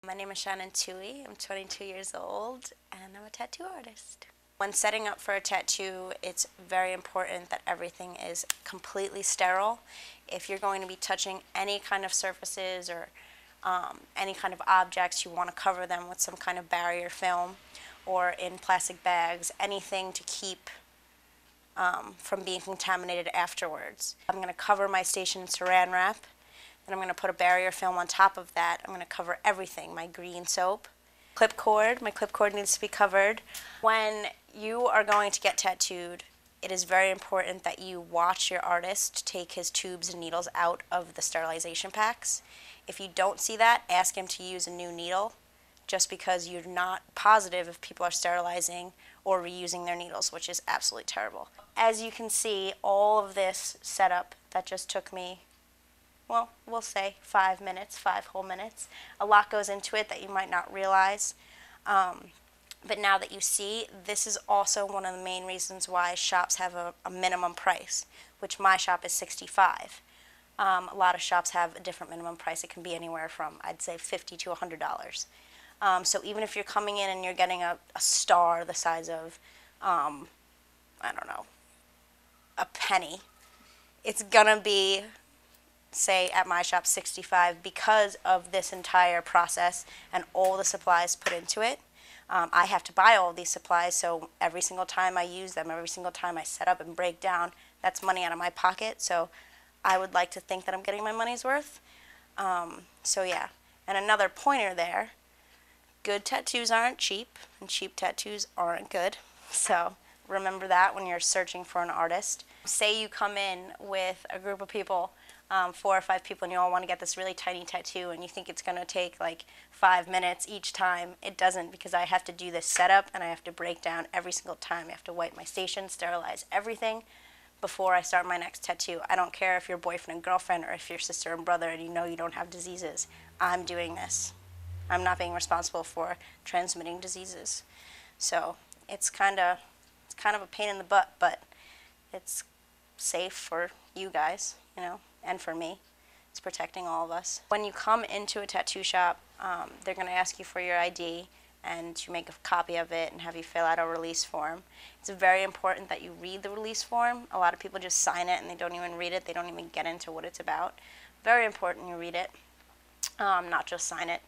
My name is Shannon Toohey. I'm 22 years old and I'm a tattoo artist. When setting up for a tattoo, it's very important that everything is completely sterile. If you're going to be touching any kind of surfaces or any kind of objects, you want to cover them with some kind of barrier film or in plastic bags, anything to keep from being contaminated afterwards. I'm going to cover my station in saran wrap. Then I'm going to put a barrier film on top of that. I'm going to cover everything, my green soap. Clip cord, my clip cord needs to be covered. When you are going to get tattooed, it is very important that you watch your artist take his tubes and needles out of the sterilization packs. If you don't see that, ask him to use a new needle, just because you're not positive if people are sterilizing or reusing their needles, which is absolutely terrible. As you can see, all of this setup that just took me, well, we'll say 5 minutes, 5 whole minutes. A lot goes into it that you might not realize. But now that you see, this is also one of the main reasons why shops have a minimum price, which my shop is $65. A lot of shops have a different minimum price. It can be anywhere from, I'd say, $50 to $100. So even if you're coming in and you're getting a star the size of, I don't know, a penny, it's gonna be, say at my shop, $65 because of this entire process and all the supplies put into it. I have to buy all of these supplies, so every single time I use them, every single time I set up and break down, that's money out of my pocket. So I would like to think that I'm getting my money's worth. So yeah, and another pointer there, good tattoos aren't cheap and cheap tattoos aren't good. So remember that when you're searching for an artist. Say you come in with a group of people, 4 or 5 people, and you all want to get this really tiny tattoo and you think it's going to take like 5 minutes each time. It doesn't, because I have to do this setup and I have to break down every single time. I have to wipe my station, sterilize everything before I start my next tattoo. I don't care if you're boyfriend and girlfriend or if you're sister and brother and you know you don't have diseases. I'm doing this. I'm not being responsible for transmitting diseases. So it's kind of a pain in the butt, but it's safe for you guys, you know, and for me. It's protecting all of us. When you come into a tattoo shop, they're going to ask you for your ID and to make a copy of it and have you fill out a release form. It's very important that you read the release form. A lot of people just sign it and they don't even read it. They don't even get into what it's about. Very important you read it, not just sign it.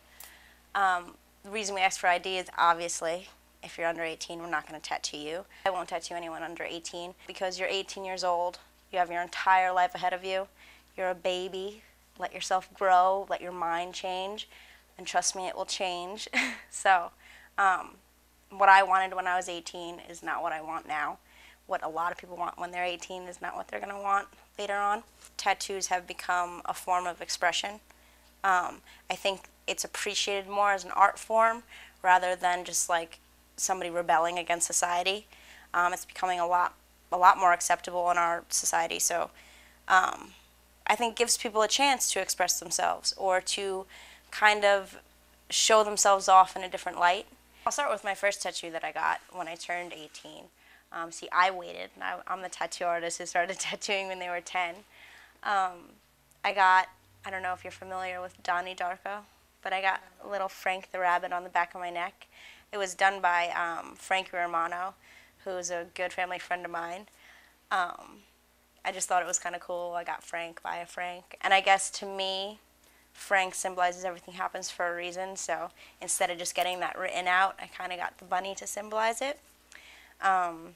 The reason we ask for ID is obviously if you're under 18, we're not going to tattoo you. I won't tattoo anyone under 18 because you're 18 years old. You have your entire life ahead of you. You're a baby. Let yourself grow. Let your mind change. And trust me, it will change. So what I wanted when I was 18 is not what I want now. What a lot of people want when they're 18 is not what they're going to want later on. Tattoos have become a form of expression. I think it's appreciated more as an art form rather than just like somebody rebelling against society. It's becoming a lot more acceptable in our society. So I think it gives people a chance to express themselves or to kind of show themselves off in a different light. I'll start with my first tattoo that I got when I turned 18. See, I waited. I'm the tattoo artist who started tattooing when they were 10. I don't know if you're familiar with Donnie Darko, but I got a little Frank the Rabbit on the back of my neck. It was done by Frank Orzano, who's a good family friend of mine. I just thought it was kind of cool. I got Frank by a Frank. And I guess to me, Frank symbolizes everything happens for a reason. So instead of just getting that written out, I kind of got the bunny to symbolize it. And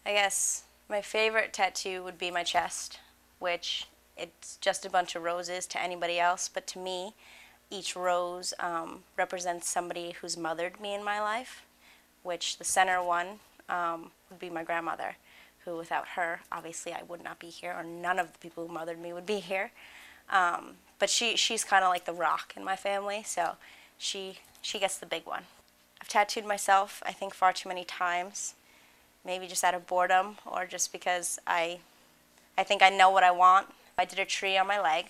I guess my favorite tattoo would be my chest, which it's just a bunch of roses to anybody else. But to me, each rose represents somebody who's mothered me in my life, which the center one would be my grandmother, who without her, obviously I would not be here, or none of the people who mothered me would be here. But she's kind of like the rock in my family, so she gets the big one. I've tattooed myself, I think, far too many times, maybe just out of boredom or just because I think I know what I want. I did a tree on my leg,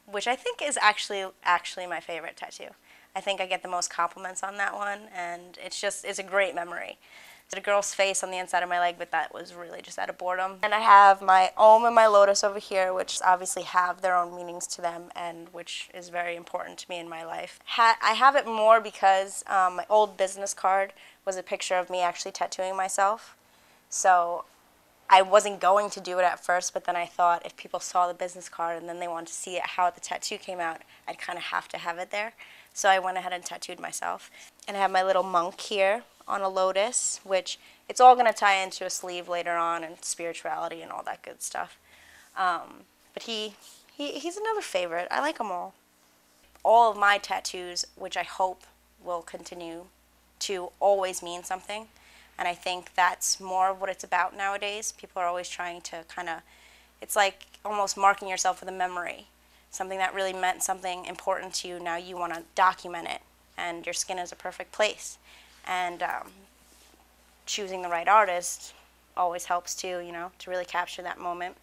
which I think is actually my favorite tattoo. I think I get the most compliments on that one, and it's a great memory. a girl's face on the inside of my leg, but that was really just out of boredom. And I have my Om and my Lotus over here, which obviously have their own meanings to them, and which is very important to me in my life. I have it more because my old business card was a picture of me actually tattooing myself. So I wasn't going to do it at first, but then I thought if people saw the business card and then they wanted to see it, how the tattoo came out, I'd kind of have to have it there. So I went ahead and tattooed myself. And I have my little monk here on a lotus, which it's all going to tie into a sleeve later on, and spirituality and all that good stuff. But he's another favorite. I like them all. All of my tattoos, which I hope will continue to always mean something. And I think that's more of what it's about nowadays. People are always trying to kind of, it's like almost marking yourself with a memory. Something that really meant something important to you, now you want to document it. And your skin is a perfect place. And choosing the right artist always helps too, you know, to really capture that moment.